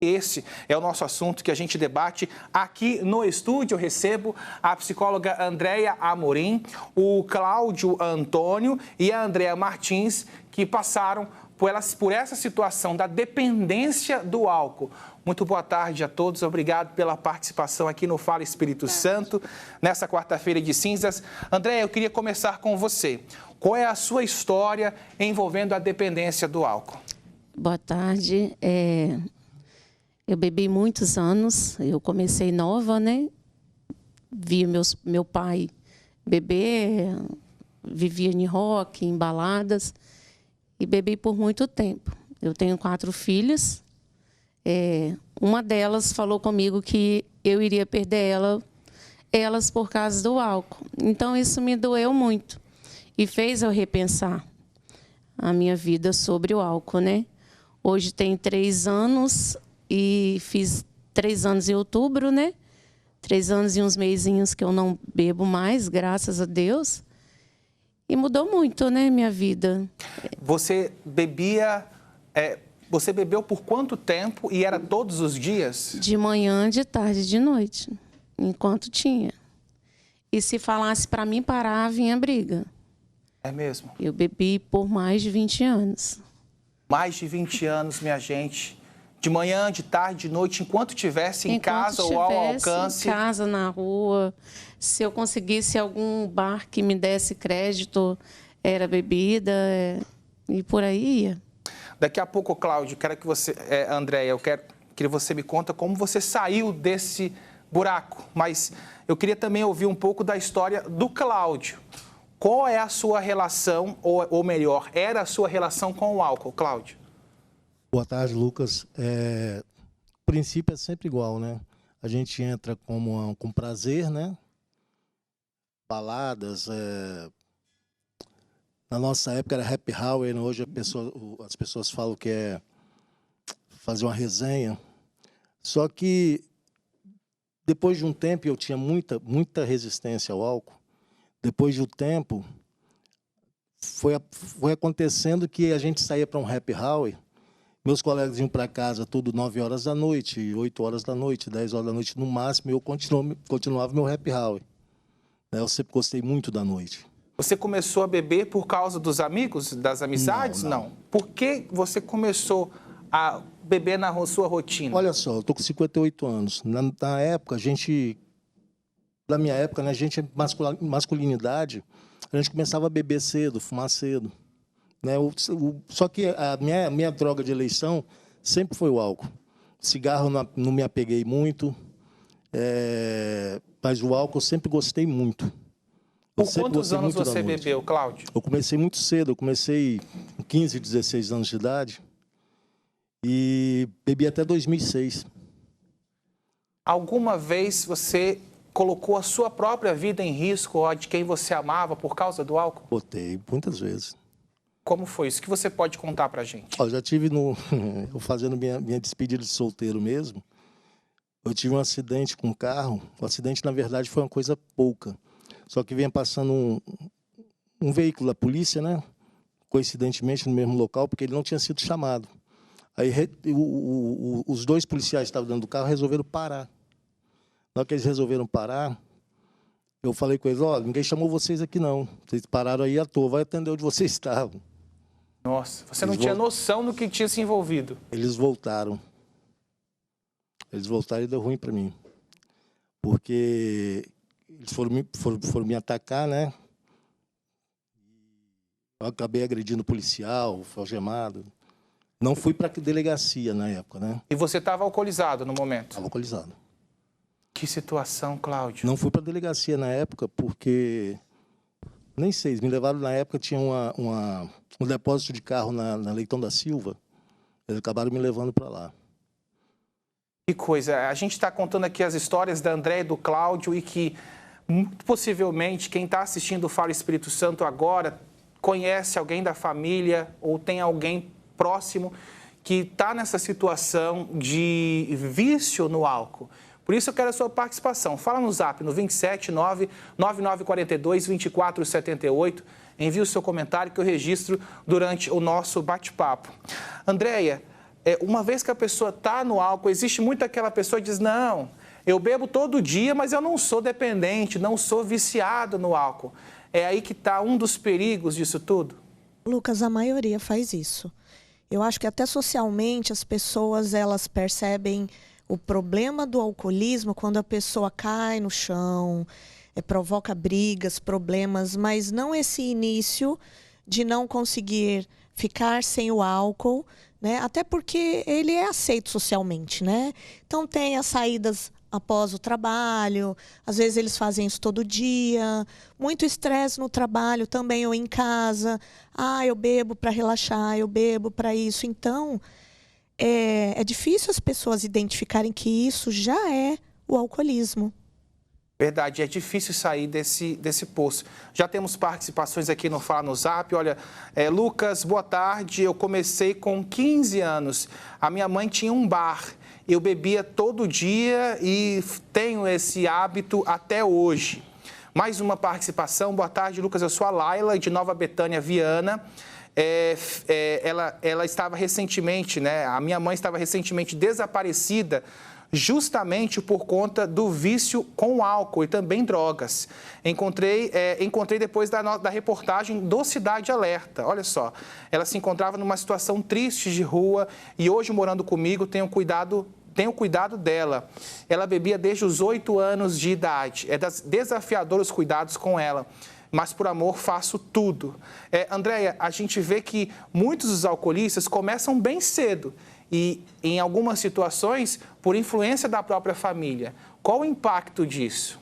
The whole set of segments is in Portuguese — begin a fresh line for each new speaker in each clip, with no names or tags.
Esse é o nosso assunto que a gente debate aqui no estúdio. Eu recebo a psicóloga Andréia Amorim, o Cláudio Antônio e a Andréia Martins, que passaram por essa situação da dependência do álcool. Muito boa tarde a todos, obrigado pela participação aqui no Fala Espírito Santo, nessa quarta-feira de cinzas. Andréia, eu queria começar com você. Qual é a sua história envolvendo a dependência do álcool?
Boa tarde. Eu bebi muitos anos, eu comecei nova, né? Vi meu pai beber, vivia em rock, em baladas, e bebi por muito tempo. Eu tenho 4 filhas. Uma delas falou comigo que eu iria perder elas por causa do álcool. Então, isso me doeu muito e fez eu repensar a minha vida sobre o álcool, né? Hoje tem 3 anos e fiz 3 anos em outubro, né? 3 anos e uns mesinhos que eu não bebo mais, graças a Deus. E mudou muito, né, minha vida.
Você bebia... Você bebeu por quanto tempo e era todos os dias?
De manhã, de tarde, de noite, enquanto tinha. E se falasse para mim parar, vinha briga.
É mesmo?
Eu bebi por mais de 20 anos.
Mais de 20 anos, minha gente. De manhã, de tarde, de noite, enquanto tivesse em casa ou ao alcance.
Em casa, na rua. Se eu conseguisse algum bar que me desse crédito, era bebida e por aí ia.
Daqui a pouco, Cláudio, quero que você, Andréia, eu quero que você me conta como você saiu desse buraco. Mas eu queria também ouvir um pouco da história do Cláudio. Qual é a sua relação, ou melhor, era a sua relação com o álcool, Cláudio?
Boa tarde, Lucas. O princípio é sempre igual, né? A gente entra com prazer, né? Baladas, na nossa época era happy hour, hoje as pessoas falam que é fazer uma resenha. Só que depois de um tempo, eu tinha muita resistência ao álcool. Depois de um tempo, foi acontecendo que a gente saía para um happy hour. Meus colegas iam para casa tudo 9 horas da noite, 8 horas da noite, 10 horas da noite no máximo, e eu continuava meu happy hour. Eu sempre gostei muito da noite.
Você começou a beber por causa dos amigos, das amizades? Não. Por que você começou a beber na sua rotina?
Olha só, eu estou com 58 anos. Na época, na minha época, né, a gente, masculinidade, a gente começava a beber cedo, fumar cedo. Né? Só que a minha droga de eleição sempre foi o álcool. Cigarro não me apeguei muito, mas o álcool eu sempre gostei muito.
Por quantos anos você bebeu, Cláudio?
Eu comecei muito cedo, eu comecei com 15, 16 anos de idade e bebi até 2006.
Alguma vez você colocou a sua própria vida em risco ou a de quem você amava por causa do álcool?
Botei, muitas vezes.
Como foi isso? O que você pode contar pra gente?
Eu já tive, eu fazendo minha despedida de solteiro mesmo, eu tive um acidente com um carro. O acidente, na verdade, foi uma coisa pouca. Só que vinha passando um veículo da polícia, né? Coincidentemente no mesmo local, porque ele não tinha sido chamado. Aí os 2 policiais que estavam dentro do carro resolveram parar. Na hora que eles resolveram parar, eu falei com eles: olha, ninguém chamou vocês aqui não. Vocês pararam aí à toa, vai atender onde vocês estavam.
Nossa, você não tinha noção do que tinha se envolvido.
Eles voltaram. Eles voltaram e deu ruim para mim. Porque eles foram me atacar, né? Eu acabei agredindo o policial, fui algemado. Não fui para a delegacia na época, né?
E você estava alcoolizado no momento?
Estava alcoolizado.
Que situação, Cláudio.
Não fui para a delegacia na época porque... Nem sei, me levaram na época, tinha um depósito de carro na Leitão da Silva. Eles acabaram me levando para lá.
Que coisa. A gente está contando aqui as histórias da Andréia e do Cláudio e que, muito possivelmente, quem está assistindo o Fala Espírito Santo agora conhece alguém da família ou tem alguém próximo que está nessa situação de vício no álcool. Por isso eu quero a sua participação. Fala no zap, no 279-9942-2478. Envie o seu comentário que eu registro durante o nosso bate-papo. Andréia, uma vez que a pessoa está no álcool, existe muito aquela pessoa que diz, não, eu bebo todo dia, mas eu não sou dependente, não sou viciado no álcool. É aí que está um dos perigos disso tudo?
Lucas, a maioria faz isso. Eu acho que até socialmente as pessoas elas percebem o problema do alcoolismo quando a pessoa cai no chão, provoca brigas, problemas, mas não esse início de não conseguir ficar sem o álcool, né? Até porque ele é aceito socialmente, né? Então tem as saídas após o trabalho, às vezes eles fazem isso todo dia, muito estresse no trabalho também ou em casa. Ah, eu bebo para relaxar, eu bebo para isso. Então, é difícil as pessoas identificarem que isso já é o alcoolismo.
Verdade, é difícil sair desse poço. Já temos participações aqui no Fala no Zap. Olha, Lucas, boa tarde. Eu comecei com 15 anos. A minha mãe tinha um bar. Eu bebia todo dia e tenho esse hábito até hoje. Mais uma participação. Boa tarde, Lucas. Eu sou a Laila, de Nova Betânia, Viana. Ela estava recentemente, né? A minha mãe estava recentemente desaparecida justamente por conta do vício com álcool e também drogas. Encontrei depois da reportagem do Cidade Alerta. Olha só, ela se encontrava numa situação triste de rua e hoje, morando comigo, tenho cuidado dela. Ela bebia desde os 8 anos de idade. É desafiador os cuidados com ela, mas por amor faço tudo. Andréia, a gente vê que muitos dos alcoolistas começam bem cedo e, em algumas situações, por influência da própria família. Qual o impacto disso?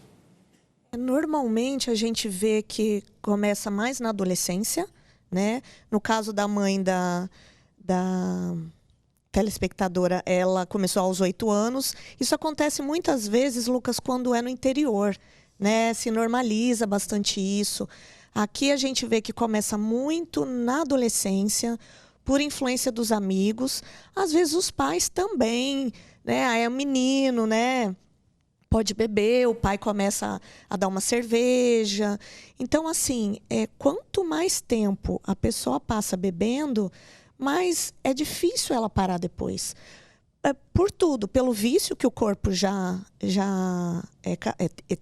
Normalmente, a gente vê que começa mais na adolescência, né? No caso da mãe da telespectadora, ela começou aos 8 anos. Isso acontece muitas vezes, Lucas, quando é no interior, né? Se normaliza bastante isso. Aqui a gente vê que começa muito na adolescência, por influência dos amigos, às vezes os pais também, né? Aí é um menino, né? Pode beber, o pai começa a dar uma cerveja. Então, assim, quanto mais tempo a pessoa passa bebendo, mais é difícil ela parar depois. Por tudo, pelo vício que o corpo já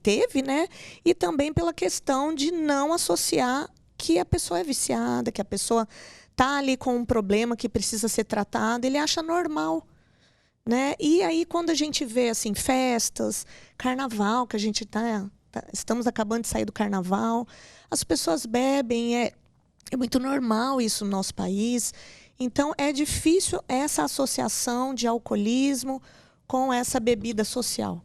teve, né? E também pela questão de não associar que a pessoa é viciada, que a pessoa está ali com um problema que precisa ser tratado, ele acha normal, né? E aí, quando a gente vê assim, festas, carnaval, que a gente estamos acabando de sair do carnaval, as pessoas bebem, é muito normal isso no nosso país. Então, é difícil essa associação de alcoolismo com essa bebida social.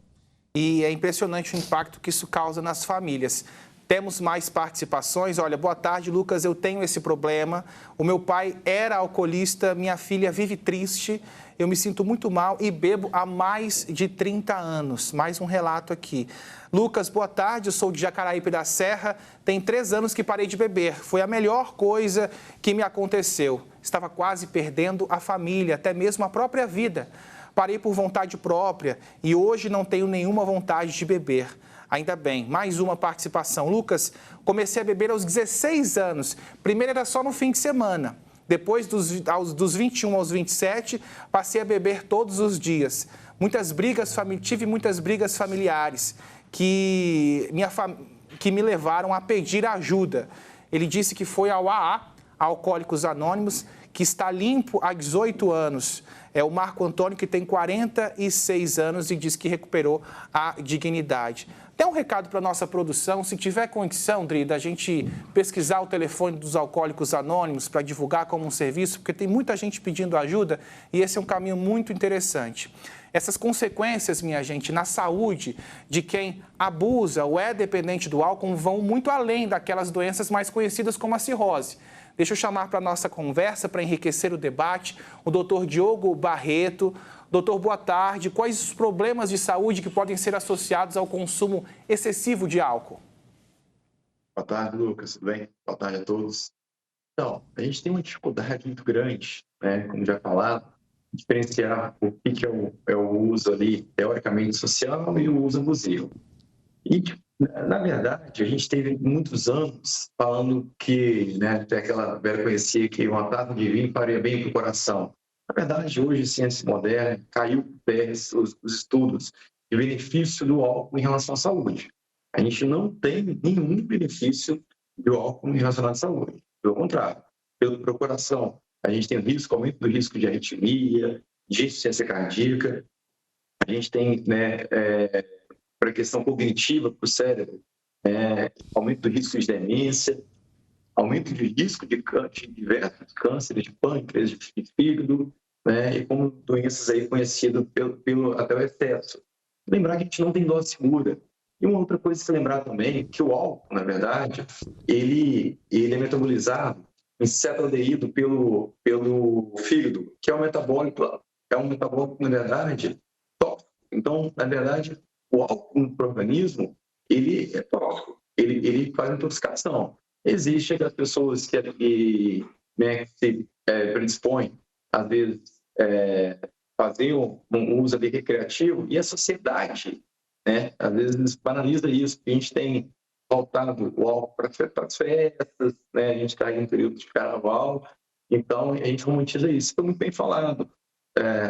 E é impressionante o impacto que isso causa nas famílias. Temos mais participações. Olha, boa tarde, Lucas. Eu tenho esse problema. O meu pai era alcoolista, minha filha vive triste. Eu me sinto muito mal e bebo há mais de 30 anos. Mais um relato aqui. Lucas, boa tarde. Eu sou de Jacaraípe da Serra. Tem 3 anos que parei de beber. Foi a melhor coisa que me aconteceu. Estava quase perdendo a família, até mesmo a própria vida. Parei por vontade própria e hoje não tenho nenhuma vontade de beber. Ainda bem, mais uma participação. Lucas, comecei a beber aos 16 anos. Primeiro era só no fim de semana. Depois, dos 21 aos 27, passei a beber todos os dias. Tive muitas brigas familiares que me levaram a pedir ajuda. Ele disse que foi ao AA, Alcoólicos Anônimos, que está limpo há 18 anos. É o Marco Antônio, que tem 46 anos e diz que recuperou a dignidade. Tem um recado para a nossa produção, se tiver condição, Dri, da gente pesquisar o telefone dos Alcoólicos Anônimos para divulgar como um serviço, porque tem muita gente pedindo ajuda e esse é um caminho muito interessante. Essas consequências, minha gente, na saúde de quem abusa ou é dependente do álcool vão muito além daquelas doenças mais conhecidas como a cirrose. Deixa eu chamar para a nossa conversa, para enriquecer o debate, o doutor Diogo Barreto. Doutor, boa tarde. Quais os problemas de saúde que podem ser associados ao consumo excessivo de álcool?
Boa tarde, Lucas. Tudo bem? Boa tarde a todos. Então, a gente tem uma dificuldade muito grande, né, como já falado, diferenciar o que é o uso ali, teoricamente social, e o uso abusivo. E, na verdade, a gente teve muitos anos falando que, né, tem aquela velha conhecia que uma taça de vinho faria bem para o coração. Na verdade, hoje, a ciência moderna caiu por terra os estudos de benefício do álcool em relação à saúde. A gente não tem nenhum benefício do álcool relacionado à saúde. Pelo contrário, pela procuração, a gente tem o risco, aumento do risco de arritmia, de insuficiência cardíaca, a gente tem, né, para a questão cognitiva, para o cérebro, aumento do risco de demência, aumento de risco de diversos cânceres de pâncreas, de fígado, né, e como doenças aí conhecidas até o excesso. Lembrar que a gente não tem dose segura. E uma outra coisa que se lembrar também, que o álcool, na verdade, ele é metabolizado em cetoaldeído pelo fígado, que é um metabólico, na verdade, tóxico. Então, na verdade, o álcool para o organismo, ele é tóxico, ele faz intoxicação. Existem as pessoas que se predispõem, às vezes, fazer um uso ali recreativo, e a sociedade, né, às vezes banaliza isso, a gente tem voltado o álcool para as festas, né, a gente está em um período de carnaval, então a gente romantiza isso. Foi muito bem falado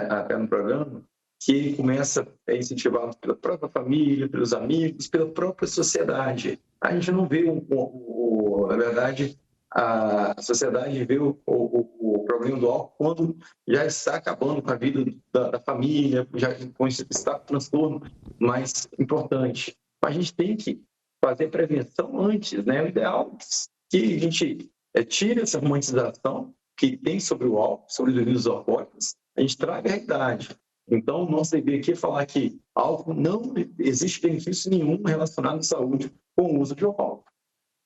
até no programa, que ele começa a incentivado pela própria família, pelos amigos, pela própria sociedade. A gente não vê, na verdade, a sociedade vê o problema do álcool quando já está acabando com a vida da família, já com esse estado de transtorno mais importante. Mas a gente tem que fazer prevenção antes, né? O ideal é que a gente tire essa romantização que tem sobre o álcool, sobre os bebidas alcoólicas, a gente traga a realidade. Então, o nosso dever aqui é falar que álcool não existe benefício nenhum relacionado à saúde com o uso de álcool.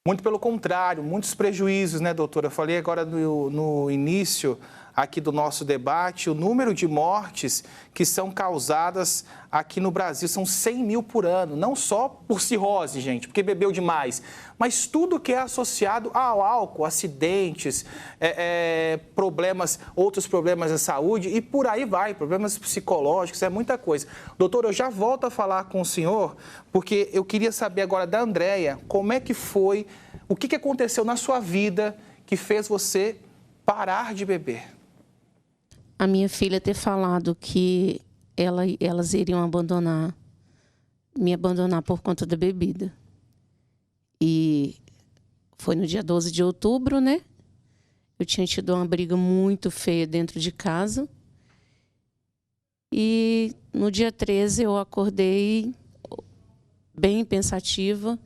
Muito pelo contrário, muitos prejuízos, né, doutora? Eu falei agora no início aqui do nosso debate, o número de mortes que são causadas aqui no Brasil são 100 mil por ano, não só por cirrose, gente, porque bebeu demais, mas tudo que é associado ao álcool, acidentes, outros problemas de saúde e por aí vai, problemas psicológicos, é muita coisa. Doutor, eu já volto a falar com o senhor, porque eu queria saber agora da Andréia, como é que foi, o que aconteceu na sua vida que fez você parar de beber?
A minha filha ter falado que elas iriam me abandonar por conta da bebida. E foi no dia 12 de outubro, né? Eu tinha tido uma briga muito feia dentro de casa. E no dia 13 eu acordei bem pensativa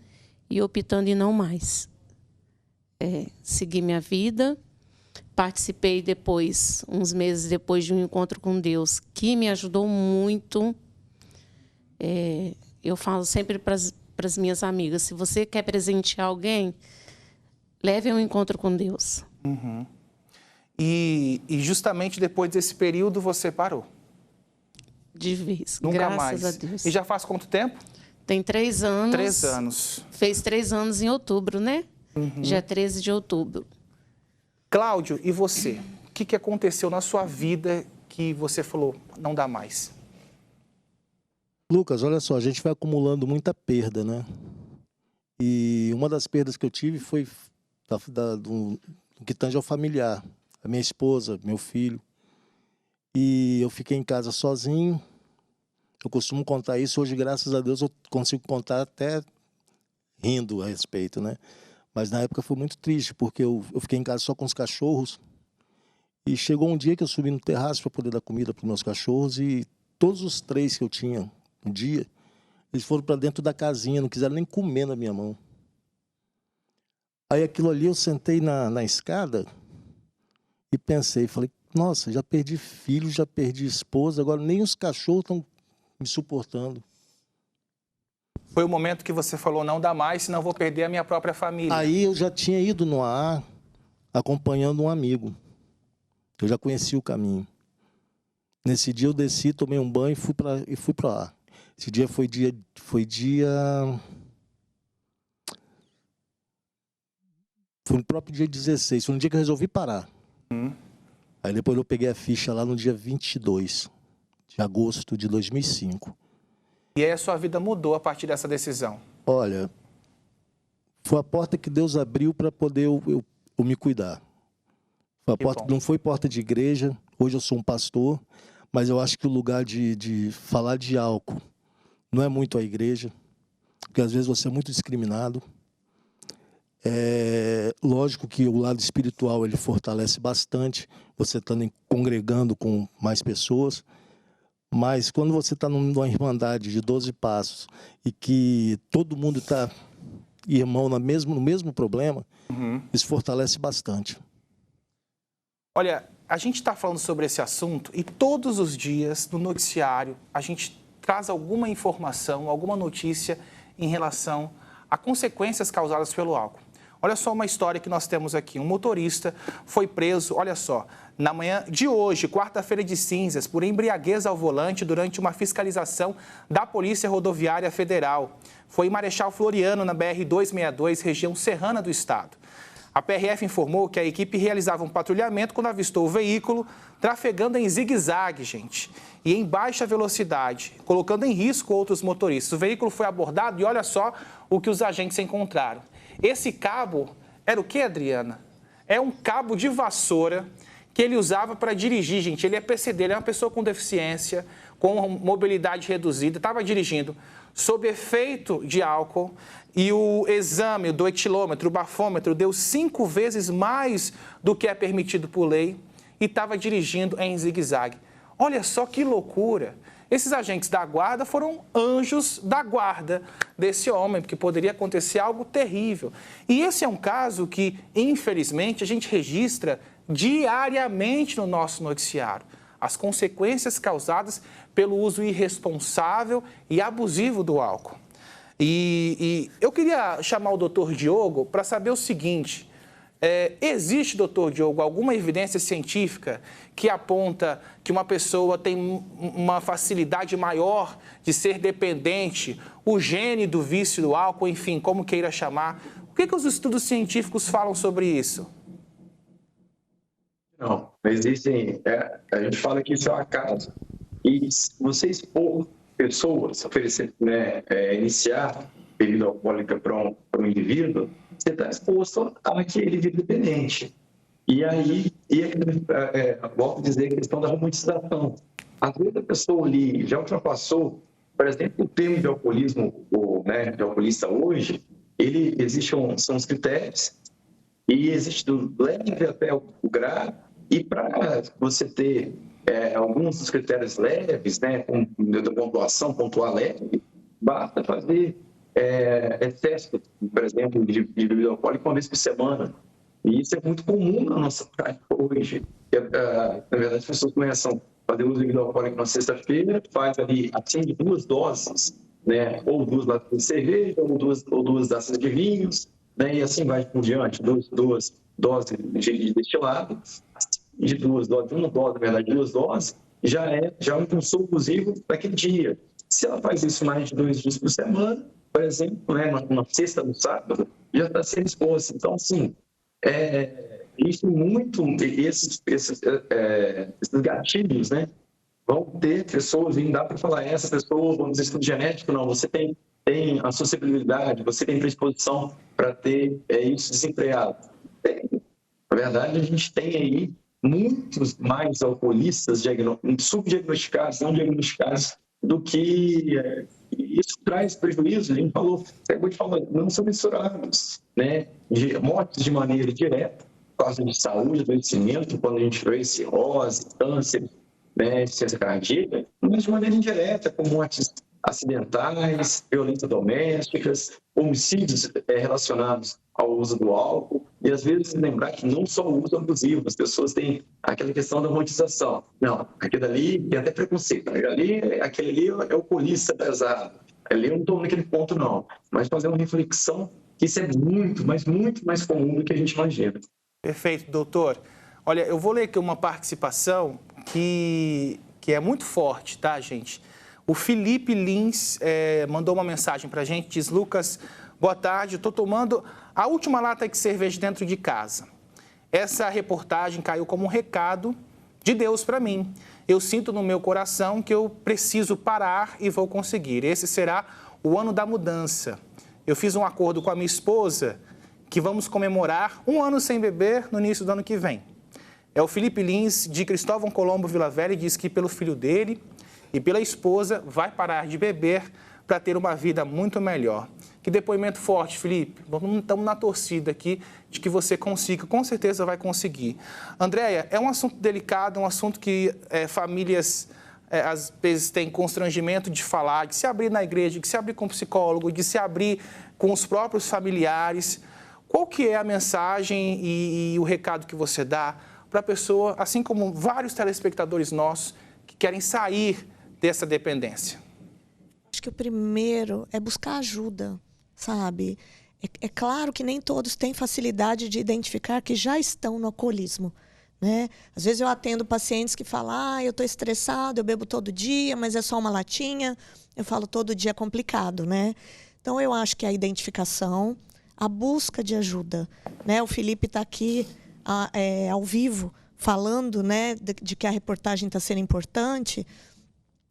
e optando em não mais. Seguir minha vida. Participei depois, uns meses depois, de um encontro com Deus, que me ajudou muito. Eu falo sempre para as minhas amigas, se você quer presentear alguém, leve um encontro com Deus.
Uhum. E justamente depois desse período você parou?
De vez,
Nunca
graças
mais.
a Deus.
E já faz quanto tempo?
Tem 3 anos.
3 anos.
Fez 3 anos em outubro, né?
Uhum.
Dia 13 de outubro.
Cláudio, e você? O que aconteceu na sua vida que você falou, não dá mais?
Lucas, olha só, a gente vai acumulando muita perda, né? E uma das perdas que eu tive foi do que tange ao familiar. A minha esposa, meu filho. E eu fiquei em casa sozinho. Eu costumo contar isso. Hoje, graças a Deus, eu consigo contar até rindo a respeito, né? Mas na época foi muito triste, porque eu fiquei em casa só com os cachorros. E chegou um dia que eu subi no terraço para poder dar comida para os meus cachorros. E todos os 3 que eu tinha no dia, eles foram para dentro da casinha, não quiseram nem comer na minha mão. Aí aquilo ali eu sentei na escada e pensei, falei, nossa, já perdi filho, já perdi esposa, agora nem os cachorros estão me suportando.
Foi o momento que você falou, não dá mais, senão eu vou perder a minha própria família.
Aí eu já tinha ido no AA acompanhando um amigo. Eu já conhecia o caminho. Nesse dia eu desci, tomei um banho e fui para lá. Esse dia foi no próprio dia 16, foi no dia que eu resolvi parar. Aí depois eu peguei a ficha lá no dia 22 de agosto de 2005.
E aí a sua vida mudou a partir dessa decisão?
Olha, foi a porta que Deus abriu para poder eu me cuidar. Foi a porta, não foi porta de igreja. Hoje eu sou um pastor, mas eu acho que o lugar de falar de álcool não é muito a igreja, porque às vezes você é muito discriminado. É lógico que o lado espiritual ele fortalece bastante, você estando congregando com mais pessoas, mas quando você está numa irmandade de 12 passos e que todo mundo está irmão no mesmo problema, isso fortalece bastante.
Olha, a gente está falando sobre esse assunto e todos os dias no noticiário a gente traz alguma informação, alguma notícia em relação a consequências causadas pelo álcool. Olha só uma história que nós temos aqui. Um motorista foi preso, olha só, na manhã de hoje, quarta-feira de cinzas, por embriaguez ao volante durante uma fiscalização da Polícia Rodoviária Federal. Foi em Marechal Floriano, na BR-262, região serrana do estado. A PRF informou que a equipe realizava um patrulhamento quando avistou o veículo trafegando em zigue-zague, gente, e em baixa velocidade, colocando em risco outros motoristas. O veículo foi abordado e olha só o que os agentes encontraram. Esse cabo era o quê, Adriana? É um cabo de vassoura que ele usava para dirigir, gente. Ele é PCD, ele é uma pessoa com deficiência, com mobilidade reduzida, estava dirigindo sob efeito de álcool e o exame do etilômetro, o bafômetro, deu 5 vezes mais do que é permitido por lei e estava dirigindo em zigue-zague. Olha só que loucura! Esses agentes da guarda foram anjos da guarda desse homem, porque poderia acontecer algo terrível. E esse é um caso que, infelizmente, a gente registra diariamente no nosso noticiário. As consequências causadas pelo uso irresponsável e abusivo do álcool. E eu queria chamar o doutor Diogo para saber o seguinte. Existe, doutor Diogo, alguma evidência científica que aponta que uma pessoa tem uma facilidade maior de ser dependente, o gene do vício do álcool, enfim, como queira chamar? O que os estudos científicos falam sobre isso?
Não existem. A gente fala que isso é um acaso. E se você expor pessoas, oferecer, iniciar bebida alcoólica para um indivíduo, você está exposto a que ele vive dependente. E aí, volto a dizer a questão da romantização. Às vezes a pessoa ali já ultrapassou, por exemplo, o termo de alcoolismo, de alcoolista hoje, são os critérios, e existe do leve até o grave, e para você ter alguns dos critérios leves, da pontuação, pontuar leve, basta fazer excesso, por exemplo, de bebida alcoólica uma vez por semana. E isso é muito comum na nossa prática hoje. Na verdade, as pessoas começam a fazer uso de bebida alcoólica na sexta-feira, faz ali, acende 2 doses, ou 2 latas de cerveja, ou duas taças de vinhos, e assim vai por diante, 2 doses de destilado, de 2 doses, uma dose, na verdade, 2 doses, já é um consumo abusivo naquele dia. Se ela faz isso mais de 2 dias por semana, por exemplo, na sexta, no sábado, já está sendo exposto. Então, assim, isso muito, esses gatilhos, vão ter pessoas, e não dá para falar, essa pessoa, vamos dizer, estudo genético, não, você tem a suscetibilidade, você tem predisposição para ter isso desenfreado. Na verdade, a gente tem aí muitos mais alcoolistas subdiagnosticados, não diagnosticados, do que isso traz prejuízo. A gente falou, não são mensurados, de mortes de maneira direta, por causa de saúde, adoecimento, quando a gente vê cirrose, câncer, insuficiência cardíaca, mas de maneira indireta, com mortes acidentais, violências domésticas, homicídios relacionados ao uso do álcool. E às vezes lembrar que não só o uso abusivo, as pessoas têm aquela questão da romantização. Não, aquele ali tem até preconceito. Aquele ali é o alcoolista pesado. Ali eu não estou naquele ponto, não. Mas fazer uma reflexão que isso é muito, mas muito mais comum do que a gente imagina.
Perfeito, doutor. Olha, eu vou ler aqui uma participação que é muito forte, tá, gente? O Felipe Lins mandou uma mensagem para a gente, diz: Lucas, boa tarde, estou tomando a última lata de cerveja dentro de casa. Essa reportagem caiu como um recado de Deus para mim. Eu sinto no meu coração que eu preciso parar e vou conseguir. Esse será o ano da mudança. Eu fiz um acordo com a minha esposa que vamos comemorar 1 ano sem beber no início do ano que vem. É o Felipe Lins, de Cristóvão Colombo, Vila Velha, e diz que pelo filho dele e pela esposa vai parar de beber para ter uma vida muito melhor. Que depoimento forte, Felipe. Estamos na torcida aqui de que você consiga, com certeza vai conseguir. Andréia, é um assunto delicado, um assunto que famílias às vezes têm constrangimento de falar, de se abrir na igreja, de se abrir com o psicólogo, de se abrir com os próprios familiares. Qual que é a mensagem e o recado que você dá para a pessoa, assim como vários telespectadores nossos, que querem sair dessa dependência?
Acho que o primeiro é buscar ajuda, sabe? É claro que nem todos têm facilidade de identificar que já estão no alcoolismo, né? Às vezes eu atendo pacientes que falam, eu estou estressado, eu bebo todo dia, mas é só uma latinha. Eu falo, todo dia é complicado, né? Então eu acho que a identificação, a busca de ajuda, né? O Felipe está aqui ao vivo falando, né, de que a reportagem está sendo importante,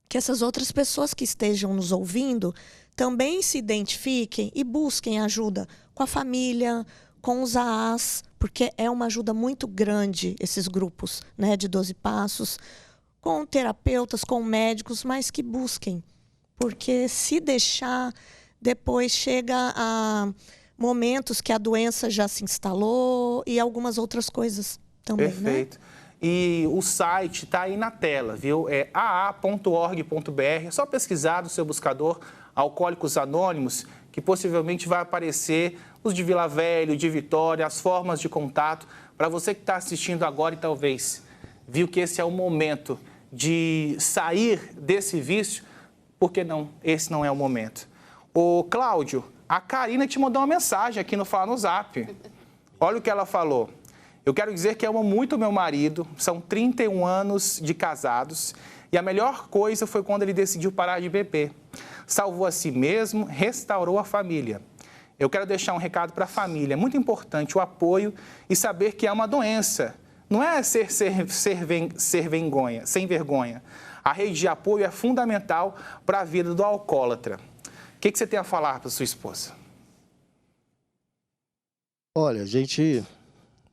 que essas outras pessoas que estejam nos ouvindo também se identifiquem e busquem ajuda com a família, com os AAs, porque é uma ajuda muito grande esses grupos, né, de 12 passos, com terapeutas, com médicos, mas que busquem. Porque se deixar, depois chega a momentos que a doença já se instalou e algumas outras coisas também.
Perfeito.
Né?
E o site está aí na tela, viu? É aa.org.br. É só pesquisar no seu buscador Alcoólicos Anônimos, que possivelmente vai aparecer os de Vila Velha, de Vitória, as formas de contato. Para você que está assistindo agora e talvez viu que esse é o momento de sair desse vício, por que não? Esse não é o momento. Ô, Cláudio, a Karina te mandou uma mensagem aqui no Fala no Zap. Olha o que ela falou. Eu quero dizer que amo muito o meu marido, são 31 anos de casados e a melhor coisa foi quando ele decidiu parar de beber. Salvou a si mesmo, restaurou a família. Eu quero deixar um recado para a família, é muito importante o apoio e saber que é uma doença. Não é sem vergonha. A rede de apoio é fundamental para a vida do alcoólatra. O que você tem a falar para sua esposa?
Olha, a gente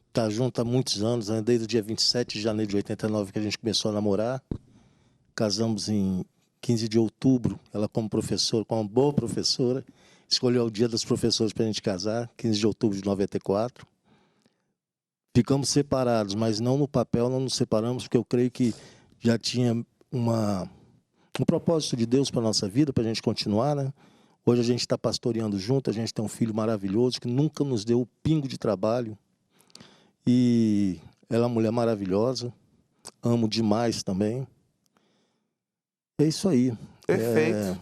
está junto há muitos anos, né? Desde o dia 27 de janeiro de 89 que a gente começou a namorar. Casamos em 15 de outubro. Ela, como professora, como uma boa professora, escolheu o dia dos professores para a gente casar, 15 de outubro de 94. Ficamos separados, mas não no papel, não nos separamos, porque eu creio que já tinha um propósito de Deus para a nossa vida, para a gente continuar, né? Hoje a gente está pastoreando junto, a gente tem um filho maravilhoso que nunca nos deu um pingo de trabalho. E ela é uma mulher maravilhosa, amo demais também. É isso aí.
Perfeito.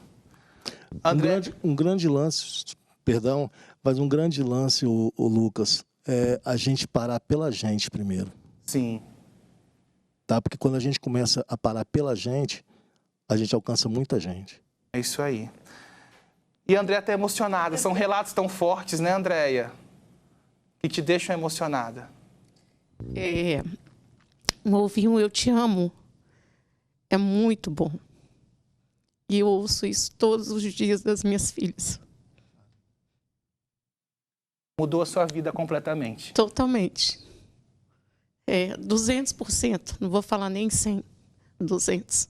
Um grande lance, perdão, mas um grande lance, o Lucas, é a gente parar pela gente primeiro.
Sim.
Tá? Porque quando a gente começa a parar pela gente, a gente alcança muita gente.
É isso aí. E a Andréia está emocionada. São relatos tão fortes, né, Andréia? Que te deixam emocionada.
Ouvir um Eu Te Amo é muito bom. E eu ouço isso todos os dias das minhas filhas.
Mudou a sua vida completamente.
Totalmente. 200%. Não vou falar nem 100. 200.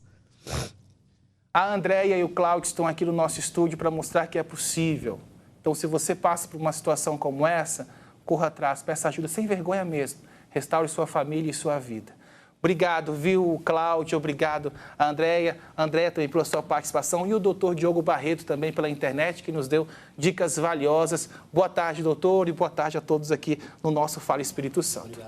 A Andréia e o Cláudio estão aqui no nosso estúdio para mostrar que é possível. Então, se você passa por uma situação como essa, corra atrás, peça ajuda sem vergonha mesmo. Restaure sua família e sua vida. Obrigado, viu, Cláudio? Obrigado, a Andréia. Andréia também pela sua participação e o doutor Diogo Barreto também pela internet, que nos deu dicas valiosas. Boa tarde, doutor, e boa tarde a todos aqui no nosso Fala Espírito Santo.